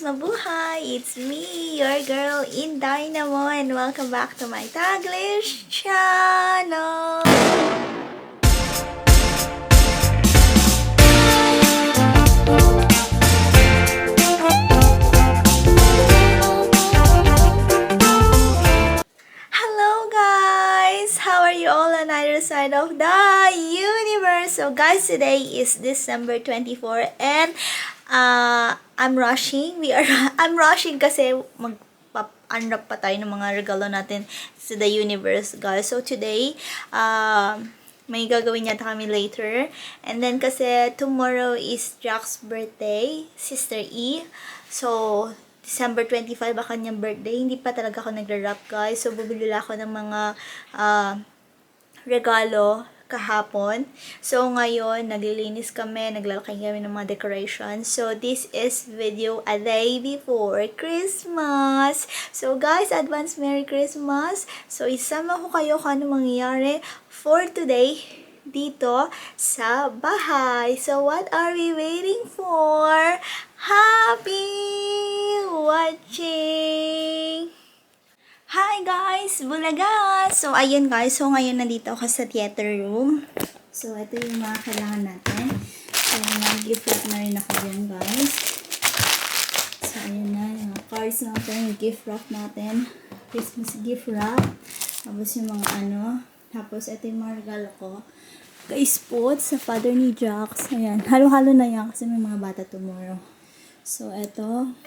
Guys Mabuhay! It's me, your girl InDaynaMo, and welcome back to my Taglish channel! Hello guys! How are you all on either side of the universe? So guys, today is December 24 and I'm rushing. I'm rushing kasi mag-unwrap pa tayo ng mga regalo natin sa the universe, guys. So today, may gagawin yata kami later. And then kasi tomorrow is Jack's birthday, Sister E. So December 25 ang kanyang birthday. Hindi pa talaga ako nag-wrap, guys. So bubili ako ng mga regalo kahapon. So, ngayon, naglilinis kami, naglalakay kami ng mga decorations. So, this is video a day before Christmas. So, guys, advance Merry Christmas. So, isama ko kayo kung ano mangyayari for today dito sa bahay. So, what are we waiting for? Happy watching! Hi guys! Bulaga! So, ayun guys. So, ngayon nandito ako sa theater room. So, ito yung mga kailangan natin. So, nag-gift wrap na rin ako dyan guys. So, ayun na. Yung mga cards natin. Yung gift wrap natin. Christmas gift wrap. Tapos yung mga ano. Tapos, ito yung mga regalo ko. Guys po, sa father ni Jax. Ayan. Halo-halo na yan kasi may mga bata tomorrow. So, ito.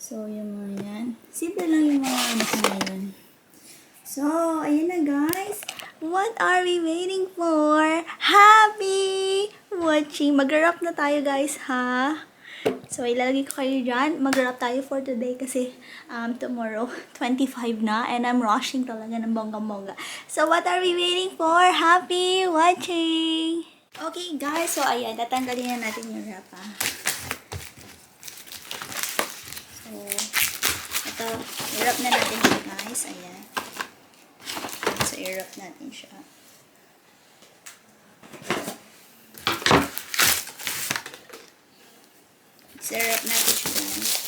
So, yung mga yan. Simple lang yung mga anak ngayon. So, ayun na guys. What are we waiting for? Happy watching! Mag-wrap na tayo guys, ha? So, ilalagay ko kayo dyan. Mag-wrap tayo for today kasi tomorrow, 25 na. And I'm rushing talaga ng bonggang-bongga. So, what are we waiting for? Happy watching! Okay guys, so ayan. Tatanggalin na natin yung wrap, ha? So, ito, i-wrap na natin siya guys. Ayan. So, i-wrap natin siya. So, i-wrap natin siya guys.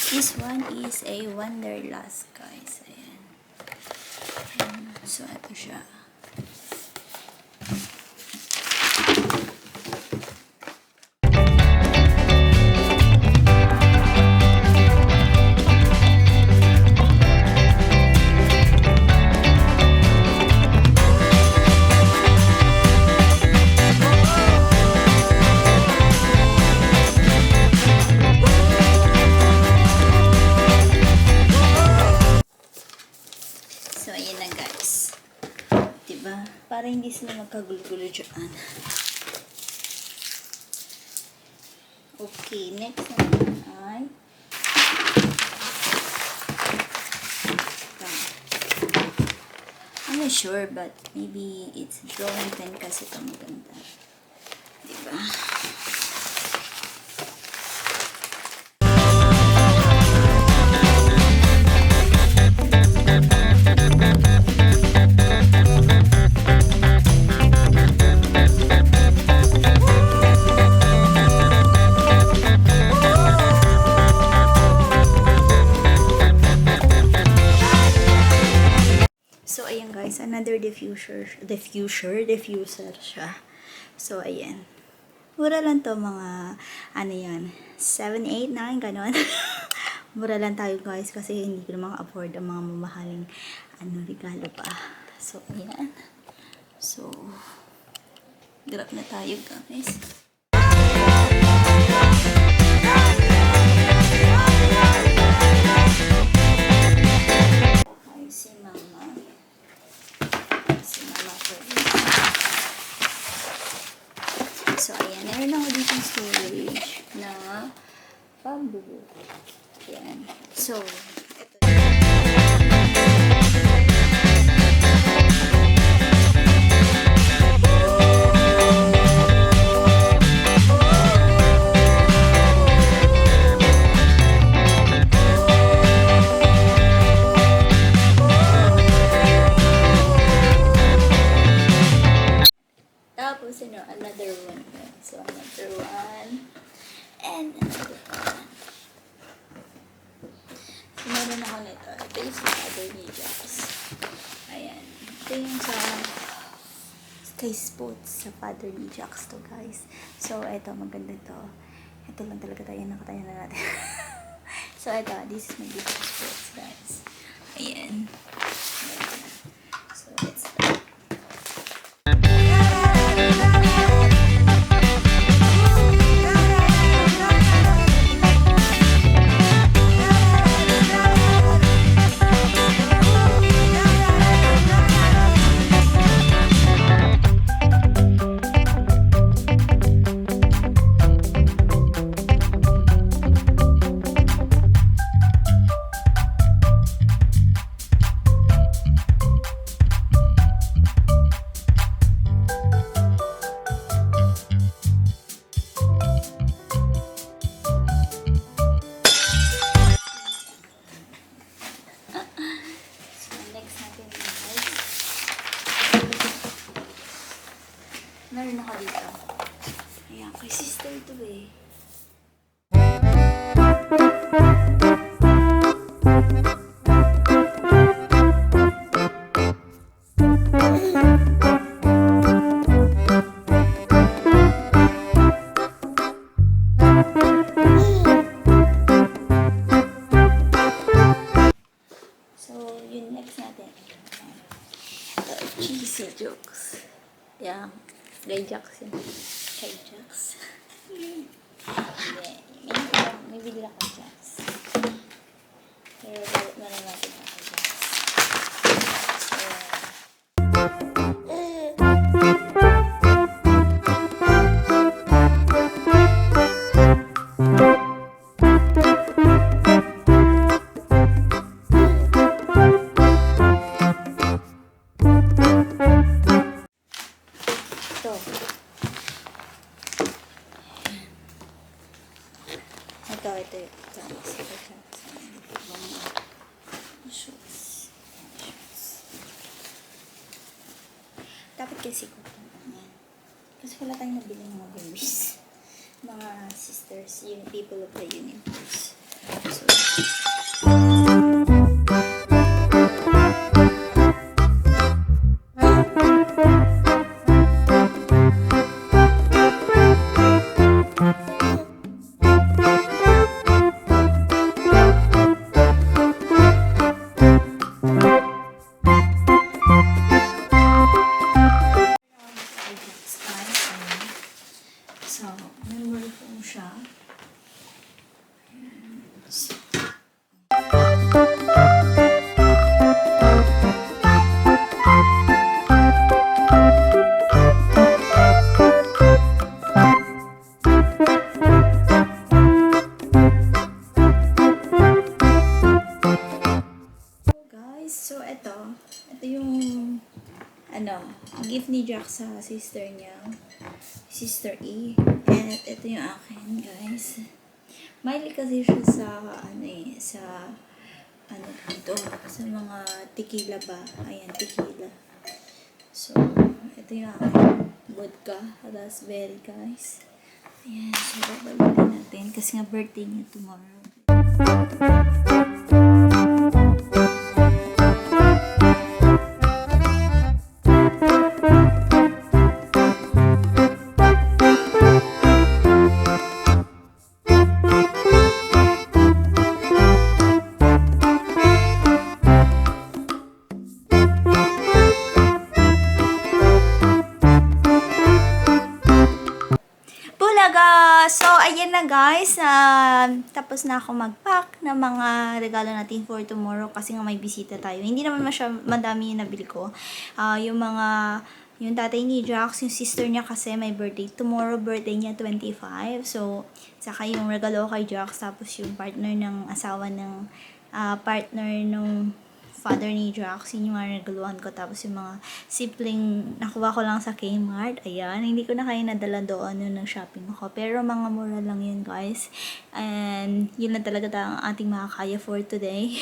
This one is a Wanderlust, guys. Ayan. So, ito siya. So, ayan na guys. Diba? Para hindi sila magkagulo-gulo dyan. Okay, next naman ay I'm not sure, but maybe it's drawing pen kasi ito maganda. Diba? Guys, another diffuser siya. So, ayan. Mura lang to, mga, ano yan, 7, 8, 9, ganon. Mura lang tayo guys, kasi hindi ko naman afford ang mga mamahaling, regalo pa. So, ayan. So, grab na tayo guys. Okay, si mama. So, ayan. Meron ako dito storage na buo. Ayan. So, ito. Tapos, another one. So, another one. And another one. So, meron ako nito. Ito yung sa other media. Ayan. Ito yung sa Sky Sports sa Father ni Jax to, guys. So, ito, maganda to. Ito lang talaga tayo, nakatayo na natin. So, ito, this is my Sky Sports, guys. Ayan. So, let's start. Meron ako dito. Ayan, kay sister ito eh. So, yun next natin. Cheesy jokes. Yeah. Guy Jax yun. Guy Jax. May bigil ako Jax. Pero balik na lang natin ako Jax. Ito. Shoes. Dapat kasi ko. Kasi wala tayong nabili ng mga babies. Mga sisters, people of the universe. So, member po siya. Guys, so ito yung gift ni Jack sa sister niya, Sister E. And ito yung akin, guys. Mahilig kasi siya sa sa mga tequila ba. Ayan, tequila. So, ito yung akin. Vodka, raspberry, guys. Ayan, so babalutin natin kasi nga birthday niya tomorrow. So, ayan na guys. Tapos na ako mag-pack ng mga regalo natin for tomorrow kasi nga may bisita tayo. Hindi naman madami yung nabili ko. Yung tatay ni Jax, yung sister niya kasi may birthday. Tomorrow, birthday niya 25. So, Saka yung regalo kay Jax, tapos yung partner ng asawa ng partner nung father ni Jax, yun yung mga regaluhan ko. Tapos yung mga simpleng nakuha ko lang sa Kmart. Ayan, hindi ko na kayo nadala doon yung nag-shopping ako. Pero mga mura lang yun, guys. And yun lang talaga ang ating makakaya for today.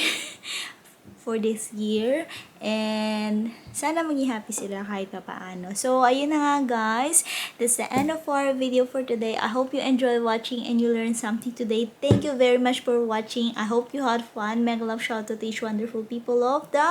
For this year. And sana maging happy sila kahit pa paano. So, ayun na nga, guys. That's the end of our video for today. I hope you enjoy watching and you learned something today. Thank you very much for watching. I hope you had fun. Mega love shout out to each wonderful people of the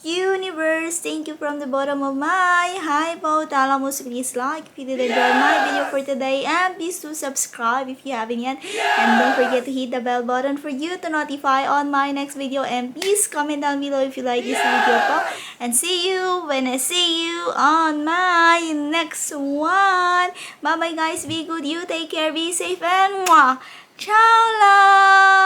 universe. Thank you from the bottom of my heart. Talamus, please like if you did enjoy my video for today. And please do subscribe if you haven't yet. And don't forget to hit the bell button for you to notify on my next video. And please comment down below if you like this video po. And see you when I see you on my next one. Bye bye guys. Be good. You take care. Be safe. And mwah. Ciao lang.